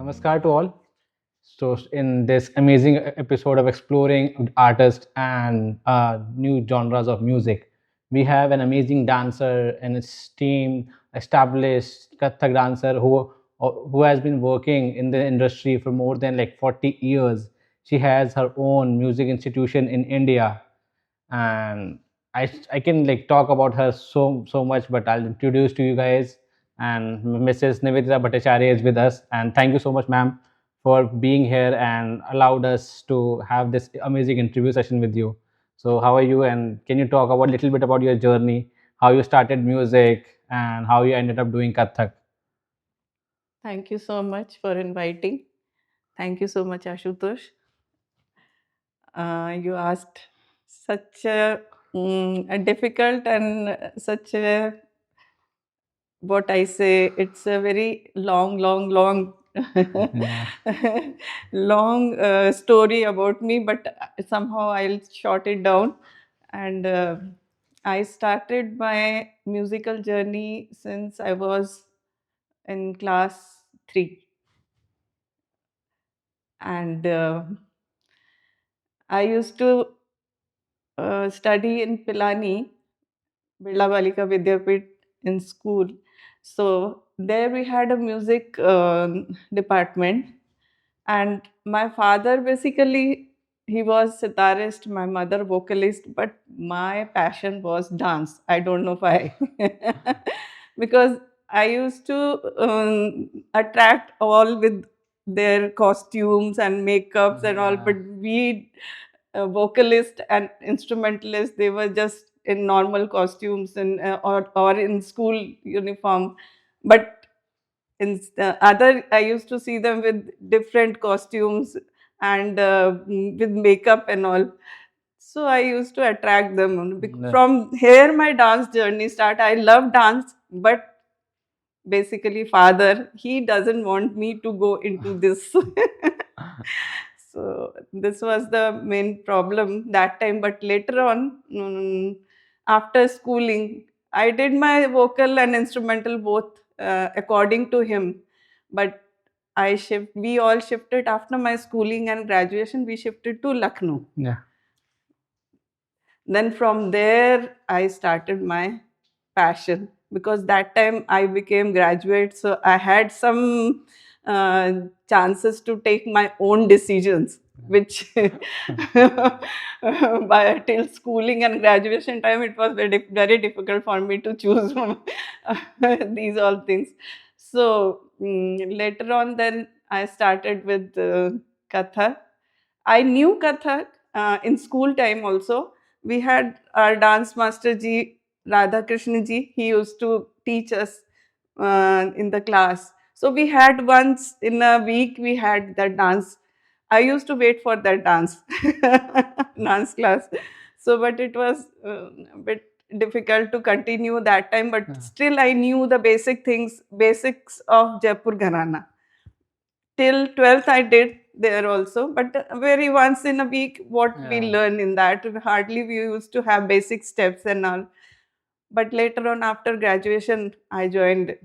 Namaskar to all. So, in this amazing episode of exploring artists and new genres of music, we have an amazing dancer, an esteemed, established Kathak dancer who has been working in the industry for more than like 40 years. She has her own music institution in India, and I can like talk about her so much, but I'll introduce to you guys. And Mrs. Nivedita Bhattacharya is with us, and thank you so much, ma'am, for being here and allowed us to have this amazing interview session with you. So, how are you? And can you talk about a little bit about your journey, how you started music, and how you ended up doing Kathak? Thank you so much for inviting. Thank you so much, Ashutosh. You asked such a difficult and such a, what I say, it's a very long, Yeah. long story about me, but somehow I'll short it down. And I started my musical journey since I was in class 3. And I used to study in Pilani, Birla Balika Vidyapit in school. So there we had a music department, and my father basically he was sitarist, my mother vocalist, but my passion was dance. I don't know why, because I used to attract all with their costumes and makeups and all, but we vocalist and instrumentalist, they were just in normal costumes and or in school uniform, but in the other I used to see them with different costumes and with makeup and all. So I used to attract them. Yeah. From here my dance journey start. I love dance, but basically father, he doesn't want me to go into this. So this was the main problem that time. But later on, after schooling, I did my vocal and instrumental both according to him. But we all shifted after my schooling and graduation. We shifted to Lucknow. Yeah. Then from there, I started my passion, because that time I became graduate, so I had some chances to take my own decisions, which by till schooling and graduation time it was very difficult for me to choose these all things. So later on, then I started with Kathak. I knew Kathak in school time also. We had our dance master ji, Radha Krishna ji. He used to teach us in the class. So we had once in a week, we had that dance. I used to wait for that dance, dance class. So, but it was a bit difficult to continue that time. But Yeah. still, I knew the basic things, basics of Jaipur Gharana. Till 12th I did there also, but very once in a week what we Yeah. learn in that, hardly we used to have basic steps and all. But later on after graduation I joined,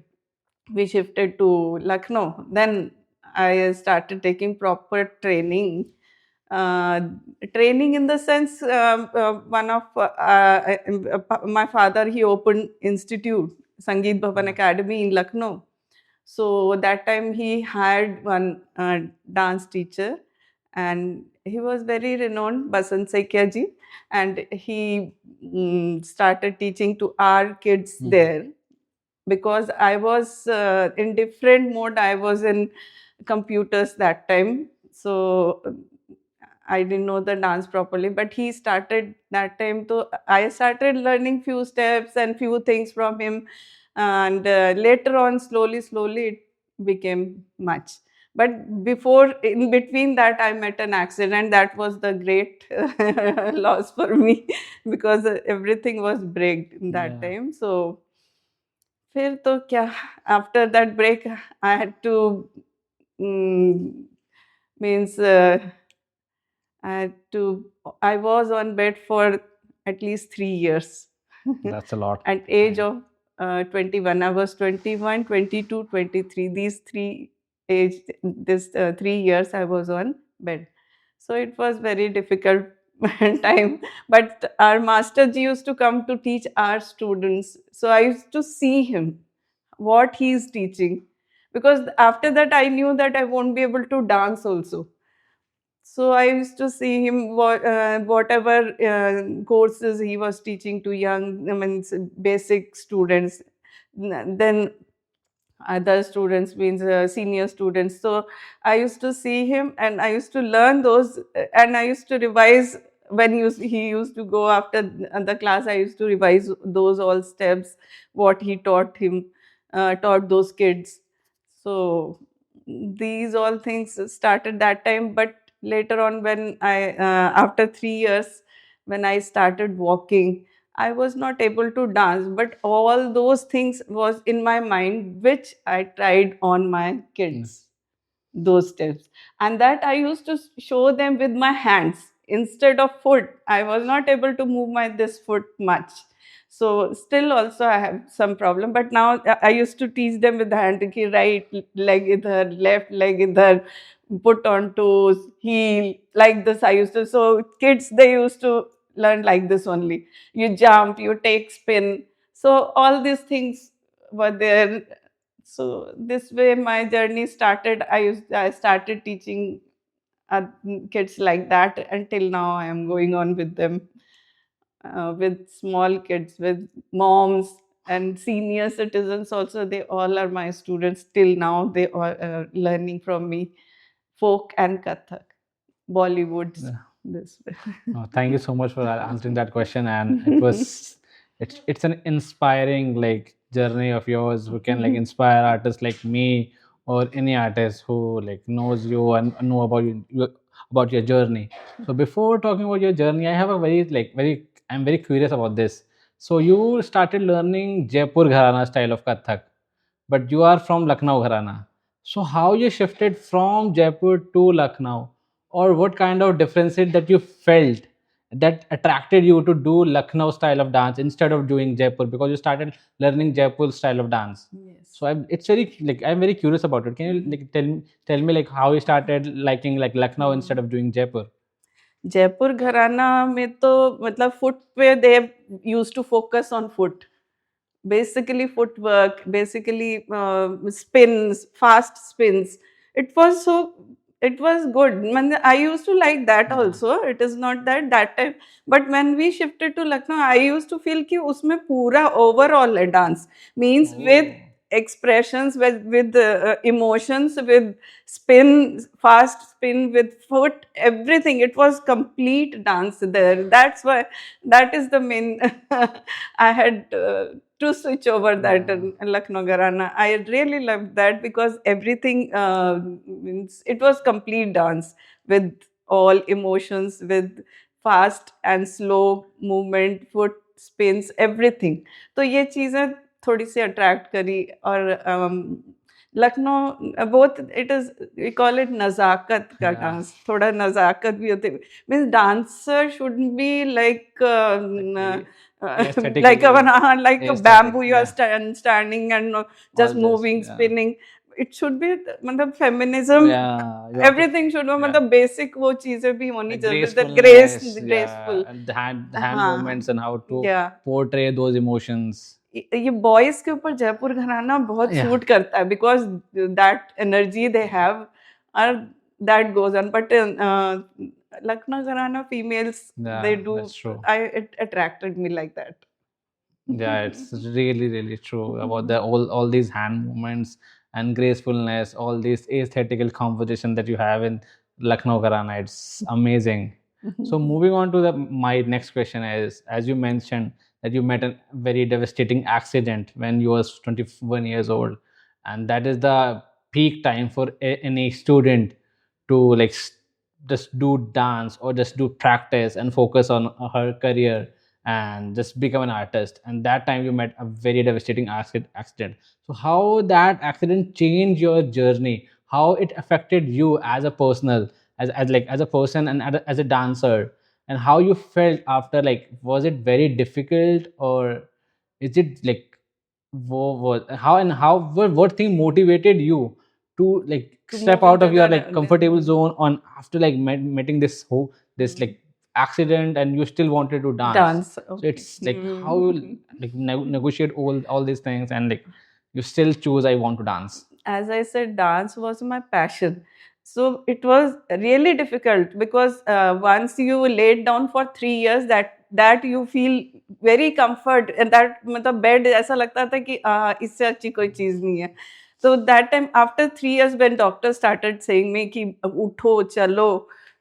we shifted to Lucknow. Then I started taking proper training. uh, Training in the sense, one of my father, he opened institute, Sangeet Bhavan Academy in Lucknow. So that time he hired one dance teacher, and he was very renowned, Basant Saikia ji, and he started teaching to our kids there. Because I was in different mode. I was in computers that time, so I didn't know the dance properly. But he started that time, so I started learning few steps and few things from him, and later on, slowly, it became much. But before, in between that, I met an accident. That was the great loss for me, because everything was break in that Yeah. time. So फिर तो क्या, after that break I had to mm, means I had to I was on bed for at least 3 years. That's a lot. At age of 21, I was 21, 22, 23, these 3 age, this 3 years I was on bed. So it was very difficult time. But our master ji used to come to teach our students. So I used to see him, what he is teaching. Because after that, I knew that I won't be able to dance also. So I used to see him whatever courses he was teaching to young, I mean, basic students. Then other students means senior students. So I used to see him and I used to learn those, and I used to revise when he used to go after the class. I used to revise those all steps, what he taught those kids. So these all things started that time. But later on, when I after 3 years, when I started walking, I was not able to dance, but all those things was in my mind, which I tried on my kids, those steps. And that I used to show them with my hands instead of foot. I was not able to move my this foot much. So still also I have some problem, but now I used to teach them with the hand, ki right leg idhar, left leg idhar, put on toes, heel, like this I used to. So kids, they used to learn like this only. You jump, you take spin. So all these things were there. So this way my journey started. I started teaching uh, kids like that. Until now I am going on with them, with small kids, with moms and senior citizens also. They all are my students till now. They are learning from me folk and Kathak, Bollywoods, Yeah. this way. Thank you so much for answering that question, and it's an inspiring like journey of yours who can like inspire artists like me or any artist who like knows you and know about about your journey. So before talking about your journey, I have a very I'm very curious about this. So you started learning Jaipur Gharana style of Kathak, but you are from Lucknow Gharana. So how you shifted from Jaipur to Lucknow, or what kind of differences that you felt that attracted you to do Lucknow style of dance instead of doing Jaipur, because you started learning Jaipur style of dance. Yes. So it's very like I'm very curious about it. Can you like tell me like how you started liking like Lucknow instead of doing Jaipur? Jaipur घराना में तो मतलब foot पे they use to focus on foot, basically footwork, basically spins, fast spins. It was so, it was good. I used to like that Yeah. also. It is not that that time, but when we shifted to Lucknow, I used to feel कि उसमें पूरा overall है dance, means with expressions, with emotions, with spin, fast spin, with foot, everything. It was complete dance there. That's why, that is the main I had to switch over that Lucknow Gharana. I really loved that because everything means it was complete dance with all emotions, with fast and slow movement, foot spins, everything. तो ये चीज़ें थोड़ी सी attract करी. और Lucknow both it is we call it नज़ाकत का dance, थोड़ा नज़ाकत भी होती है. Means dancer should be like like a bamboo. You are standing and just moving, spinning. It should be मतलब feminism, everything should be मतलब basic वो चीजें भी होनी चाहिए. The graceful and the hand movements and how to portray those emotions. ये boys के ऊपर जयपुर घराना बहुत सूट करता है because that energy they have और that goes on. But Lucknow Gharana females, they do. That's true. It attracted me like that. Yeah, it's really true about the all these hand movements and gracefulness, all these aesthetical composition that you have in Lucknow Gharana. It's amazing. So moving on to the my next question is, as you mentioned that you met a very devastating accident when you was 21 years old, and that is the peak time for any student to like just do dance or just do practice and focus on her career and just become an artist. And that time you met a very devastating accident. So how that accident changed your journey, how it affected you as a personal, as like as a person and as a dancer, and how you felt after, like was it very difficult, or is it like how and how what thing motivated you to like to step move out into of your the like comfortable zone on after like meeting this whole this like accident, and you still wanted to dance. dance. So Okay. it's like how you like negotiate all these things, and like you still choose I want to dance. As I said, dance was my passion. So it was really difficult because once you laid down for 3 years, that you feel very comfort, and that मतलब bed ऐसा लगता था कि इससे अच्छी कोई चीज नहीं है. So that time after 3 years when doctor started saying me कि उठो चलो,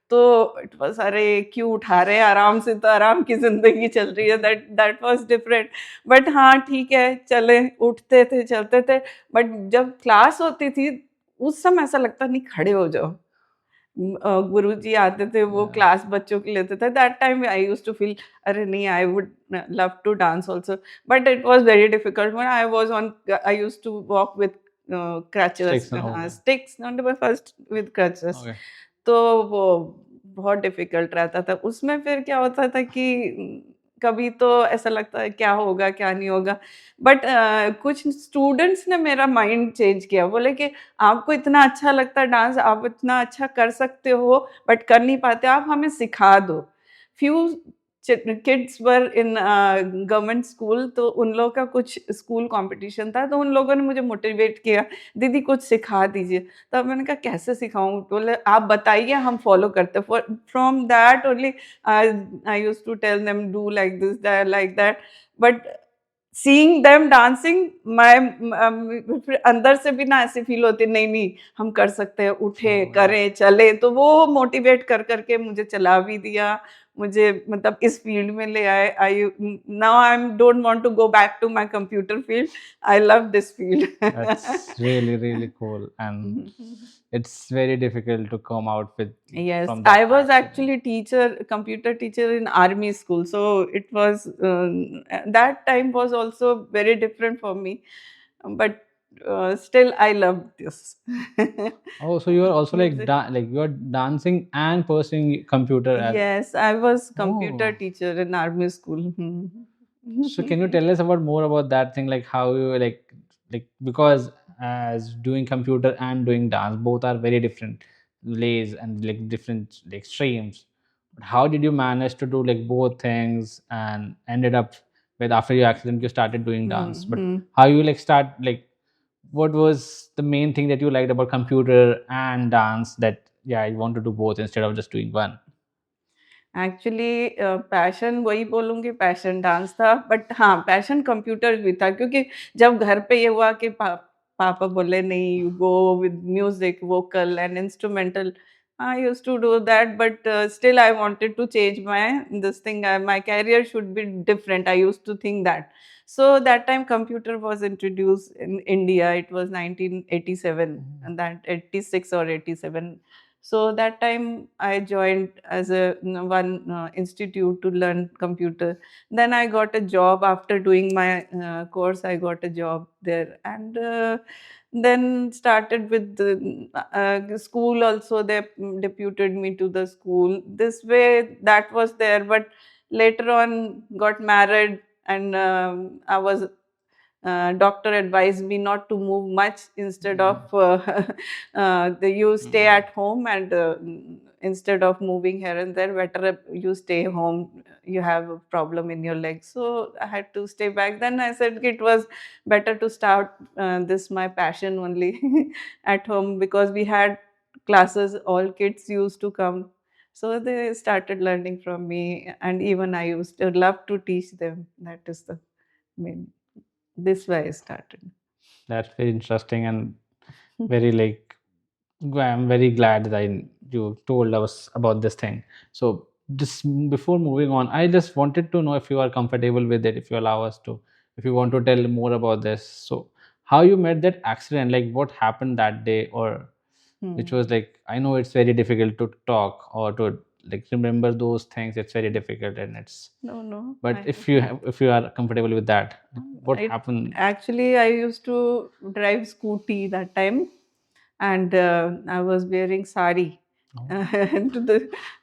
तो इट वाज अरे क्यों उठा रहे हैं, आराम से तो आराम की जिंदगी चल रही है. That was different. बट हाँ ठीक है, चले, उठते थे, चलते थे. बट जब क्लास होती थी उस समय ऐसा लगता नहीं, खड़े हो जाओ. गुरुजी आते थे, वो Yeah. क्लास बच्चों की लेते थे. That time I used to feel अरे नहीं, I would love to dance also. But it was very difficult when I was on. I used to walk with crutches, Sticks and okay. Sticks, not by first with crutches. Okay. तो वो बहुत difficult रहता था. उसमें फिर क्या होता था कि कभी तो ऐसा लगता है क्या होगा क्या नहीं होगा. बट कुछ स्टूडेंट्स ने मेरा माइंड चेंज किया. बोले कि आपको इतना अच्छा लगता है डांस, आप इतना अच्छा कर सकते हो, बट कर नहीं पाते, आप हमें सिखा दो. Few kids were in government school, तो उन लोगों का कुछ स्कूल कंपटीशन था, तो उन लोगों ने मुझे मोटिवेट किया, दीदी कुछ सिखा दीजिए. तब मैंने कहा कैसे सिखाऊं. बोले आप बताइए, हम फॉलो करते. From that only I used to tell them do like this, like that. But seeing them dancing, my अंदर से भी ना ऐसी फील होती, नहीं नहीं हम कर सकते हैं, उठे Oh, yeah. करें चले. तो वो मोटिवेट कर करके मुझे चला भी दिया, मुझे मतलब इस फील्ड में ले आए. I now I don't want to go back to my computer field. I love this That's field. really, really cool. And it's very difficult to come out with Yes, from I that was accident. actually teacher, computer teacher in army school. So it was that time was also very different for me, but still I loved this. Oh, so you are also like Music. like you are dancing and pursuing computer as Yes, I was computer oh. teacher in army school. So can you tell us about more about that thing, like how you like because as doing computer and doing dance both are very different ways and like different like streams. But how did you manage to do like both things and ended up with after your accident you started doing dance? But Hmm. how you like start like what was the main thing that you liked about computer and dance that yeah you want to do both instead of just doing one? Actually passion वही बोलूँगी, passion dance था. But हाँ, passion computer भी था, क्योंकि जब घर पे ये हुआ कि पापा बोले नहीं, you go with music, vocal and instrumental. I used to do that, but still I wanted to change my this thing. My career should be different. I used to think that. So that time computer was introduced in India. It was 1987, and that 86 or 87. So that time I joined as a one institute to learn computer. Then I got a job after doing my course. I got a job there, and then started with the school also. They deputed me to the school. This way that was there, but later on got married, and I was doctor advised me not to move much. Instead of you stay at home, and instead of moving here and there, better you stay home. You have a problem in your leg, so I had to stay back. Then I said it was better to start this my passion only at home, because we had classes, all kids used to come. So they started learning from me, and even I used to love to teach them. That is the main. This way I started. That's very interesting and very like I'm very glad that you told us about this thing. So just before moving on, I just wanted to know if you are comfortable with it, if you allow us to, if you want to tell more about this. So how you met that accident, like what happened that day, or which was Hmm. like I know it's very difficult to talk or to like remember those things. It's very difficult and it's. No, no. But if you have, if you are comfortable with that, like, what I happened? actually I used to drive scooty that time, and I was wearing sari. Oh. And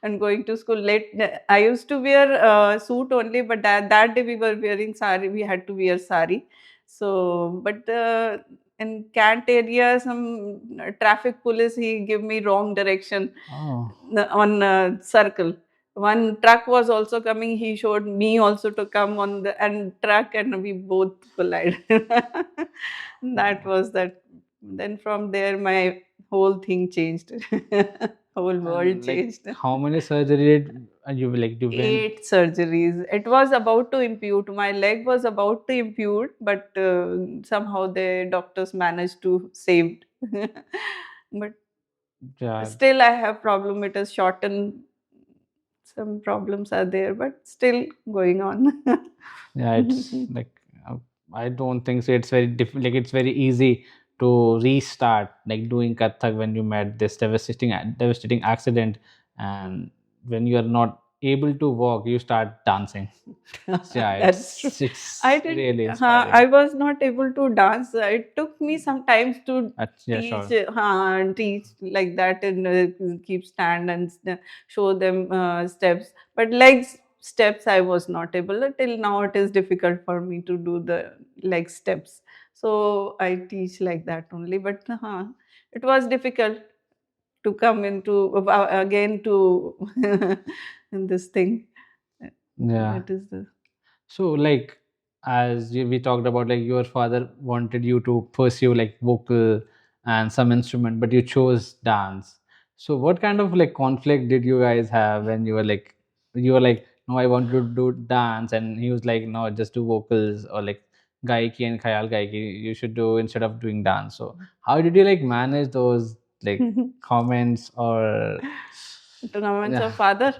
and going to school late. I used to wear suit only, but that day we were wearing sari. We had to wear sari. So, but in Kant area, some traffic police, he give me wrong direction Oh, on circle. One truck was also coming. He showed me also to come on the and truck, and we both collided. That was that. Then from there, my whole thing changed. Whole world and like changed. how many surgery did you like you went? 8 surgeries. It was about to impute. My leg was about to impute, but somehow the doctors managed to save. But Yeah, still, I have problem. It is shortened. Some problems are there, but still going on. yeah, it's like uh, I don't think so. It's very like it's very easy to restart like doing Kathak when you met this devastating accident, and when you are not able to walk, you start dancing. Yeah, That's true. I it's did. really I inspiring. was not able to dance. It took me some time to Yeah, teach, sure. teach like that, and keep stand and show them steps. But legs steps, I was not able. Till now, it is difficult for me to do the leg steps. So I teach like that only. But it was difficult to come into again to in this thing. Yeah. That is the. So, like, we talked about, like, your father wanted you to pursue like vocal and some instrument, but you chose dance. So, what kind of like conflict did you guys have when you were like, no, I want to do dance, and he was like, no, just do vocals or like gaiki and khayal gaiki. You should do instead of doing dance. So, how did you like manage those like comments or Tournaments yeah? of father.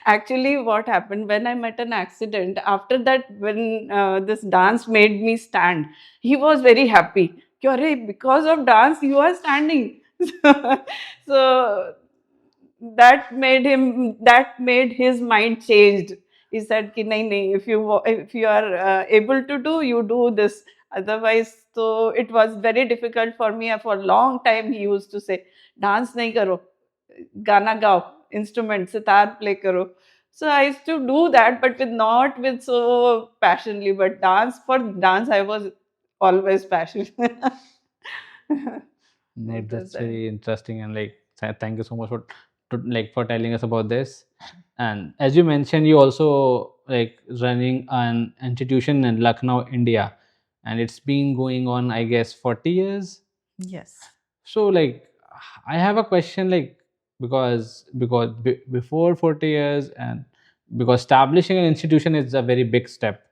Actually, what happened when I met an accident, after that, when this dance made me stand, he was very happy. "Ki, "Arey, because of dance, you are standing." So that made his mind changed. He said, "Ki, nahi, nahi, if you are able to do, you do this. Otherwise," so it was very difficult for me. For a long time, he used to say, "Dance nahi karo, गाना गाओ, instrument, sitar play karo." So I used to do that, but with not with so passionately. But dance, I was always passionate. No, It was that's that. very interesting, and like thank you so much for telling us about this. And as you mentioned, you also like running an institution in Lucknow, India, and it's been going on, I guess, 40 years. Yes. So like, I have a question, like because before 40 years, and because establishing an institution is a very big step,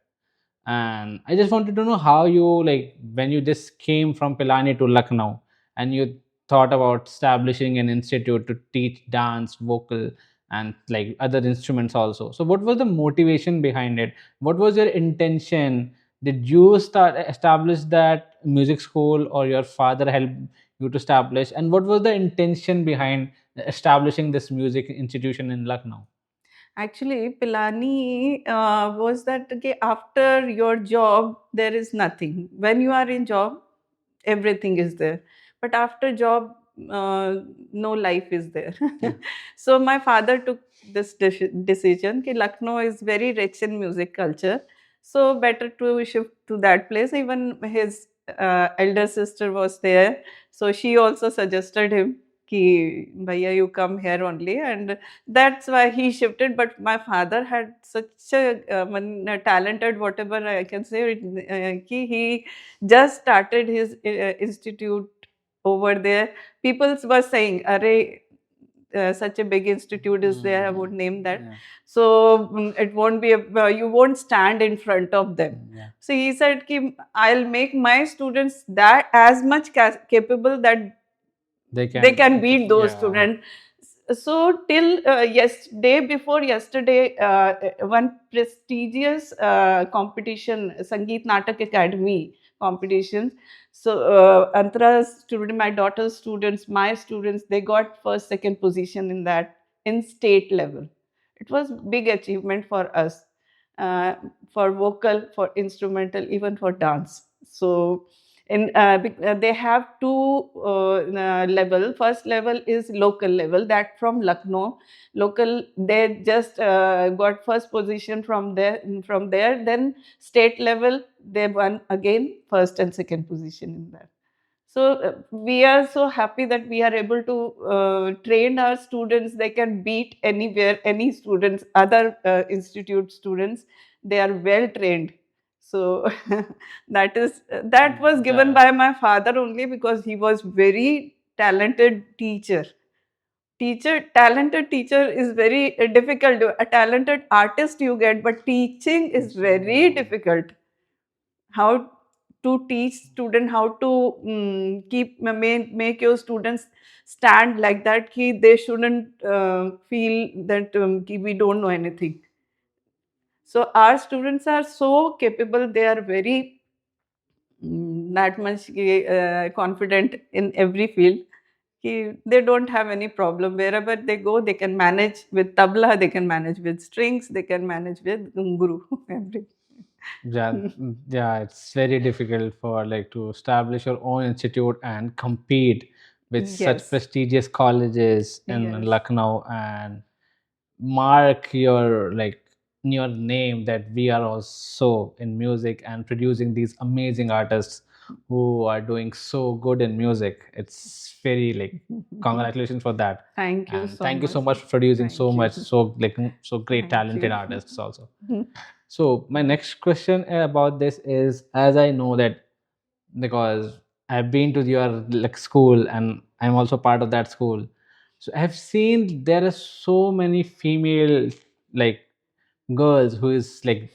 and I just wanted to know how you like when you just came from Pilani to Lucknow and you thought about establishing an institute to teach dance, vocal, and like other instruments also. So, what was the motivation behind it? What was your intention? Did you start establish that music school, or your father helped you to establish? And what was the intention behind establishing this music institution in Lucknow? Actually, Pilani was that, okay, after your job, there is nothing. When you are in job, everything is there. But after job, no life is there. Yeah. So my father took this decision that Lucknow is very rich in music culture. So better to shift to that place. Even his elder sister was there. So she also suggested him ki bhaiya you come here only, and that's why he shifted. But my father had such a talented, whatever I can say, he just started his institute over there. People were saying, "Arey, such a big institute is there. I would name that. Yeah. So it won't be. You won't stand in front of them." Yeah. So he said, "Ki I'll make my students that as much capable that they can beat those Yeah. students." So till day before yesterday, one prestigious competition, Sangeet Natak Academy competitions. So Antara's student, my daughter's students, my students, they got first, second position in that, in state level. It was big achievement for us, uh, for vocal, for instrumental, even for dance. So They have two level. First level is local level, that from Lucknow. Local, they just got first position from there. From there, then state level, they won again first and second position in that. So we are so happy that we are able to train our students. They can beat anywhere, any students, other institute students. They are well trained. So that was given Yeah. by my father only, because he was very talented teacher. Talented teacher is very difficult. A talented artist you get, but teaching is very difficult. How to teach student, how to make your students stand like that, ki they shouldn't feel that ki we don't know anything. So our students are so capable, they are very that much confident in every field. They don't have any problem. Wherever they go, they can manage with tabla, they can manage with strings, they can manage with guru. Every. Yeah, yeah, it's very difficult for like to establish your own institute and compete with such Yes, prestigious colleges in yes. Lucknow and mark your like your name that we are also in music and producing these amazing artists who are doing so good in music. It's very like congratulations for that, Thank you and so thank you so much. much for producing so Thank you. much so like so great Thank talented you. artists also. So my next question about this is, as I know that because I've been to your like school and I'm also part of that school, so I've seen there are so many female like girls who is like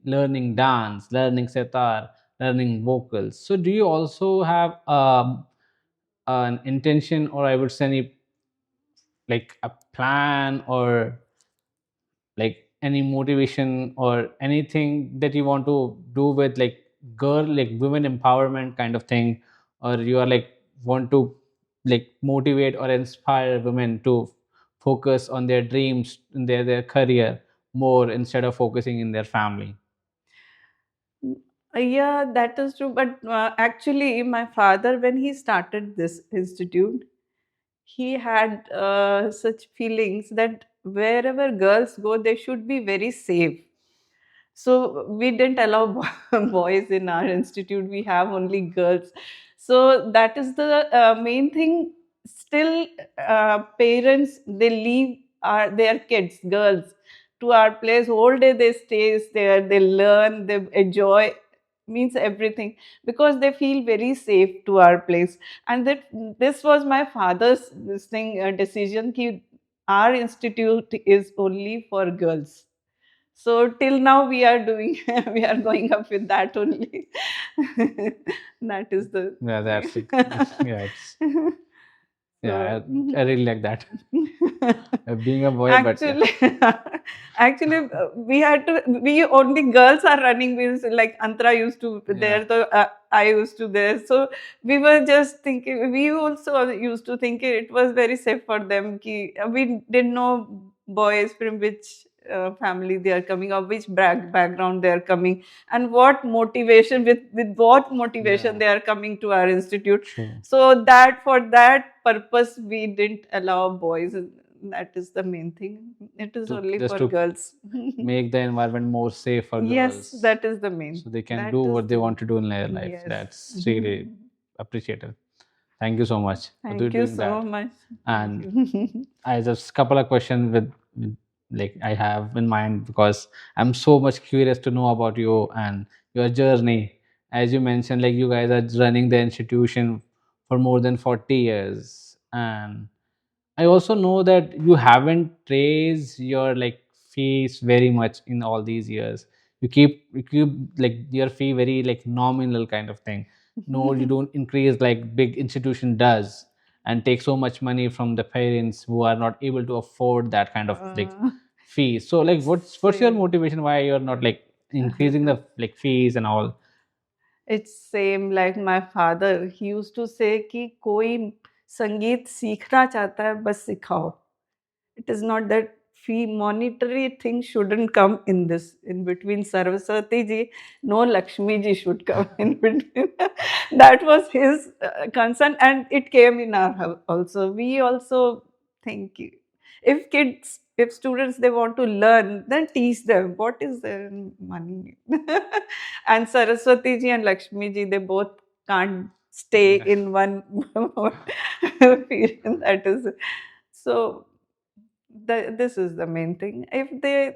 learning dance, learning sitar, learning vocals. So do you also have an intention, or I would say like a plan or like any motivation or anything that you want to do with like girl like women empowerment kind of thing, or you are like want to like motivate or inspire women to focus on their dreams in their career more instead of focusing in their family? Yeah, that is true. But actually, my father, when he started this institute, he had such feelings that wherever girls go, they should be very safe. So we didn't allow boys in our institute. We have only girls. So that is the main thing. Still, parents, they leave their kids, girls, to our place. Whole day they stay there. They learn. They enjoy. Means everything, because they feel very safe to our place. And that this was my father's this thing decision. Ki our institute is only for girls. So till now we are doing we are going up with that only. That is the Yeah, that's it. Yeah, it's so yeah, I really like that. Being a boy, but yeah. actually we had to, we only girls are running, means like Antara used to Yeah, there, so I used to there. So we were just thinking, we also used to think it was very safe for them. Ki, we didn't know boys from which family they are coming, or which background they are coming, and what motivation, with what motivation yeah, they are coming to our institute. true. So that, for that purpose, we didn't allow boys. That is the main thing. It is To only just for to girls. make the environment more safe for Yes, girls that is the main. so they can That do is what they the want to do in their life. yes. That's really appreciated. Thank you so much for Thank you doing so that. much. Thank And you. I just couple of questions with like I have in mind because I'm so much curious to know about you and your journey. As you mentioned, like you guys are running the institution for more than 40 years, and I also know that you haven't raised your like fees very much in all these years. You keep like your fee very like nominal kind of thing. No, you don't increase like big institution does and take so much money from the parents who are not able to afford that kind of like uh, fees. So like what's your Same. motivation why you're not like increasing the like fees and all? It's same like my father. He used to say कि कोई संगीत सीखना चाहता है बस सिखाओ. It is not that fee monetary thing shouldn't come in this. In between Saraswati ji, no Lakshmi ji should come in between. That was his concern, and it came in our house also. We also think if kids, if students, they want to learn, then teach them. What is their money? And Saraswati ji and Lakshmi ji, they both can't stay in one period. That is so. This is the main thing. If they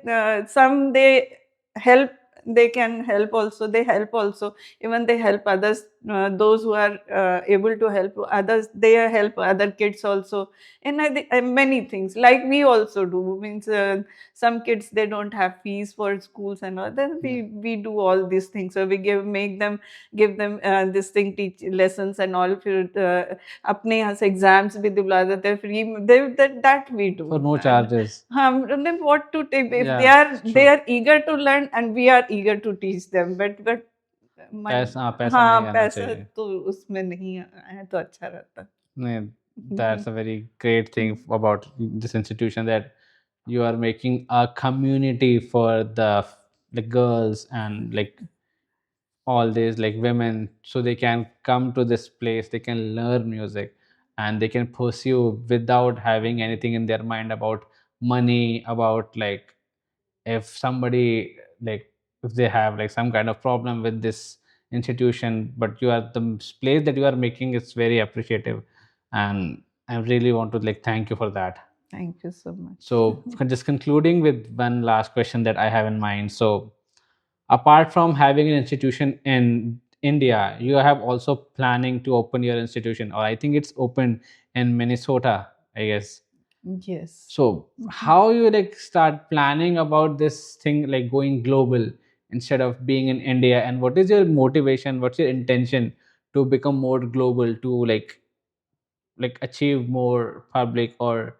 some they help, they can help also. They help also. Even they help others. Those who are able to help others, they help other kids also. And many things like we also do. Means some kids, they don't have fees for schools and all. Then we do all these things. So we give them this thing, teach lessons and all. फिर अपने यहाँ से exams भी दिला देते हैं free में. That we do for no charges. and then what to take if Yeah, they are eager to learn, and we are eager to teach them, but पैसा नहीं हाँ आना पैसा चाहिए. तो उसमें नहीं आए तो अच्छा रहता. नहीं, that's a very great thing about this institution, that you are making a community for the girls and like all these like women, so they can come to this place, they can learn music, and they can pursue without having anything in their mind about money, about like if somebody like if they have like some kind of problem with this institution. But you are the place that you are making is very appreciative, and I really want to like thank you for that. Thank you so much. So just concluding with one last question that I have in mind. So apart from having an institution in India, you have also planning to open your institution, or I think it's open in Minnesota, I guess. Yes. So how you like start planning about this thing, like going global instead of being in India, and what is your motivation, what's your intention to become more global, to like achieve more public, or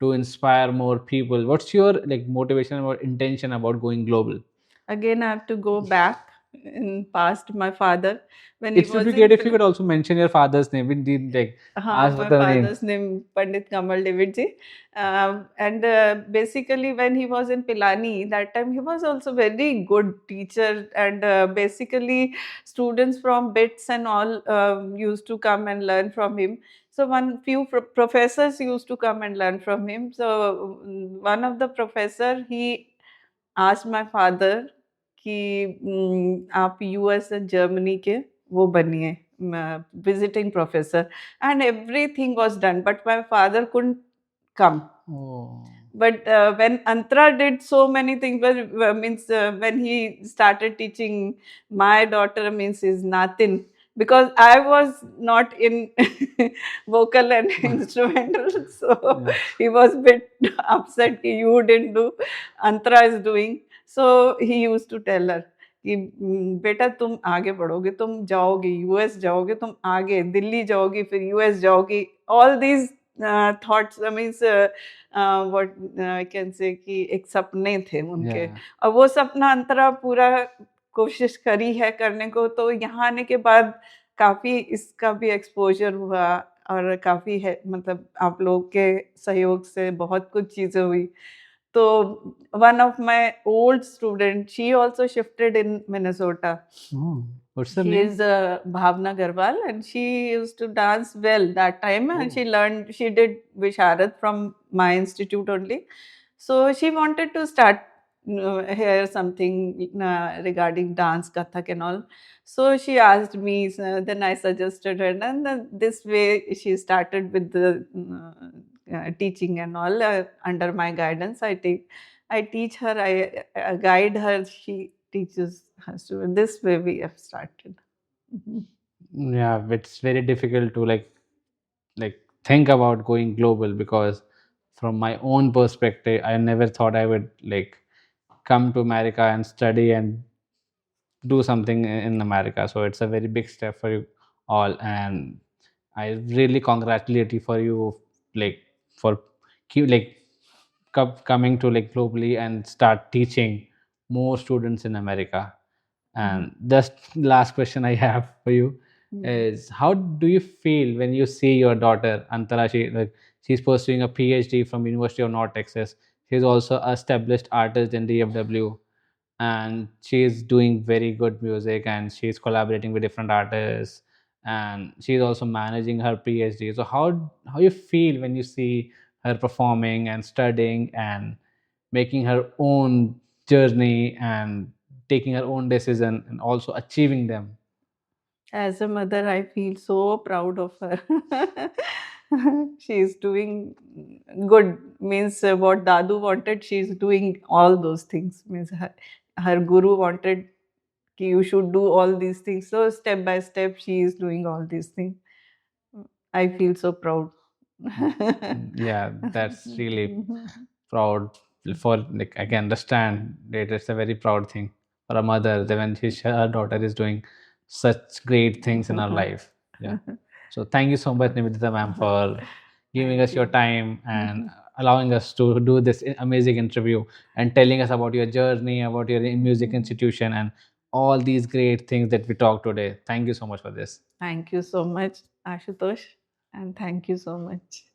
to inspire more people? What's your like motivation or intention about going global? Again, I have to go back in past. My father, when It he would was be great in if you could also mention your father's name. We did like ask my the name. father's name Pandit Kamal David ji. And basically when he was in Pilani, that time he was also very good teacher, and basically students from bits and all used to come and learn from him. So one few professors used to come and learn from him. So one of the professor, he asked my father कि आप US and Germany के वो बनिए visiting professor, and everything was done, but my father couldn't come. Oh. But when Antara did so many things, means when he started teaching my daughter, means his Natin, because I was not in vocal and instrumental, so he was a bit upset that you didn't do, Antara is doing. So he used to tell her कि बेटा तुम आगे बढ़ोगे, तुम जाओगे US, जाओगे तुम आगे दिल्ली जाओगी, फिर यूएस जाओगी. All these thoughts, I mean what I can say कि एक सपने थे उनके. और वो सपना अंतरा पूरा कोशिश करी है करने को. तो यहाँ आने के बाद काफ़ी इसका भी एक्सपोजर हुआ, और काफ़ी है मतलब आप लोग के सहयोग से बहुत कुछ चीज़ें हुई. So one of my old students, she also shifted in Minnesota. Oh, what's the She name? is Bhavna Garwal, and she used to dance well that time, and she did Visharad from my institute only. So she wanted to start hear something regarding dance, Kathak and all. So she asked me, so then I suggested her, and then this way she started with the teaching and all under my guidance. I teach her, I guide her, she teaches her students. This way we have started. Yeah, it's very difficult to like think about going global, because from my own perspective, I never thought I would like come to America and study and do something in America. So it's a very big step for you all, and I really congratulate you for like for keep like coming to like globally and start teaching more students in America. And just last question I have for you is, how do you feel when you see your daughter Antara, she's pursuing a PhD from University of North Texas, She's also a established artist in DFW, and she's doing very good music, and she's collaborating with different artists, and she's also managing her PhD. So how you feel when you see her performing and studying and making her own journey and taking her own decision and also achieving them? As a mother, I feel so proud of her. She's doing good. Means what Dadu wanted, she's doing all those things. Means her guru wanted ki you should do all these things. So step by step, she is doing all these things. I feel so proud. Yeah, that's really proud. For, like, I can understand that it's a very proud thing for a mother that when her daughter is doing such great things in her life. Yeah. So thank you so much, Nivedita ma'am, for giving Thank us your you. time and allowing us to do this amazing interview and telling us about your journey, about your music institution, and all these great things that we talked today. Thank you so much for this. Thank you so much, Ashutosh, and thank you so much.